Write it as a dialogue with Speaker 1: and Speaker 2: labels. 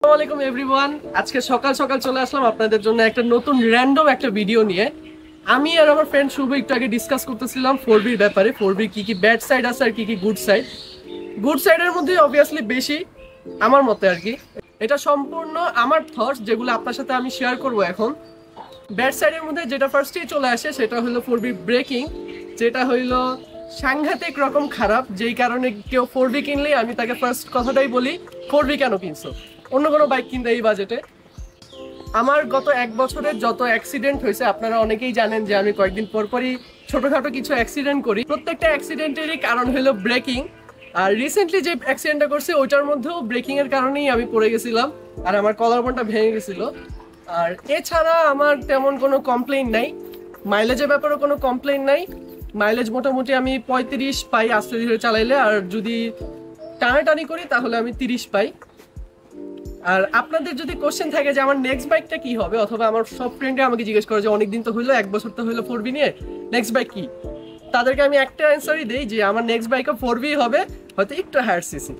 Speaker 1: আসসালামু আলাইকুম এভরিওয়ান। আজকে সকাল সকাল চলে আসলাম আপনাদের জন্য একটা নতুন র্যান্ডম একটা ভিডিও নিয়ে। আমি আর আমার ফ্রেন্ড শুভ একটু আগে ডিসকাস করতেছিলাম 4Bর ব্যাপারে। 4B কি কি ব্যাড সাইড আছে আর কি কি গুড সাইড। গুড সাইডের মধ্যে অবভিয়াসলি বেশি আমার মতে আর কি। এটা সম্পূর্ণ আমার থটস যেগুলো আপনার সাথে আমি শেয়ার করব এখন। ব্যাড সাইডের মধ্যে যেটা ফার্স্টেই চলে আসে সেটা হলো 4B ব্রেকিং, যেটা হইলো সাংঘাতিক রকম খারাপ। যেই কারণে কেউ 4B কিনলেই আমি তাকে ফার্স্ট কথাটাই বলি 4B কেন কিনছো, অন্য কোনো বাইক কিনতে এই বাজেটে। আমার গত এক বছরের যত অ্যাক্সিডেন্ট হয়েছে আপনারা অনেকেই জানেন যে আমি কয়েকদিন পরপরই ছোটোখাটো কিছু অ্যাক্সিডেন্ট করি। প্রত্যেকটা অ্যাক্সিডেন্টেরই কারণ হলো ব্রেকিং। আর রিসেন্টলি যে অ্যাক্সিডেন্টটা করছে ওইটার মধ্যেও ব্রেকিংয়ের কারণেই আমি পড়ে গেছিলাম আর আমার কলারবোনটা ভেঙে গেছিলো। আর এছাড়া আমার তেমন কোনো কমপ্লেইন নাই, মাইলেজের ব্যাপারেও কোনো কমপ্লেইন নাই। মাইলেজ মোটামুটি আমি 35 পাই আস্তে ধীরে চালাইলে, আর যদি টানাটানি করি তাহলে আমি 30 পাই। আর আপনাদের যদি কোশ্চেন থাকে যে আমার নেক্সট বাইকটা কি হবে, অথবা আমার সব ফ্রেন্ডে আমাকে জিজ্ঞেস করে যে অনেকদিন তো হইলো, এক বছর তো হইলো 4B নিয়ে, নেক্সট বাইক কি, তাদেরকে আমি একটা অ্যান্সারই দিই যে আমার নেক্সট বাইকও 4B হবে, হয়তো একটু হায়ার সিসি।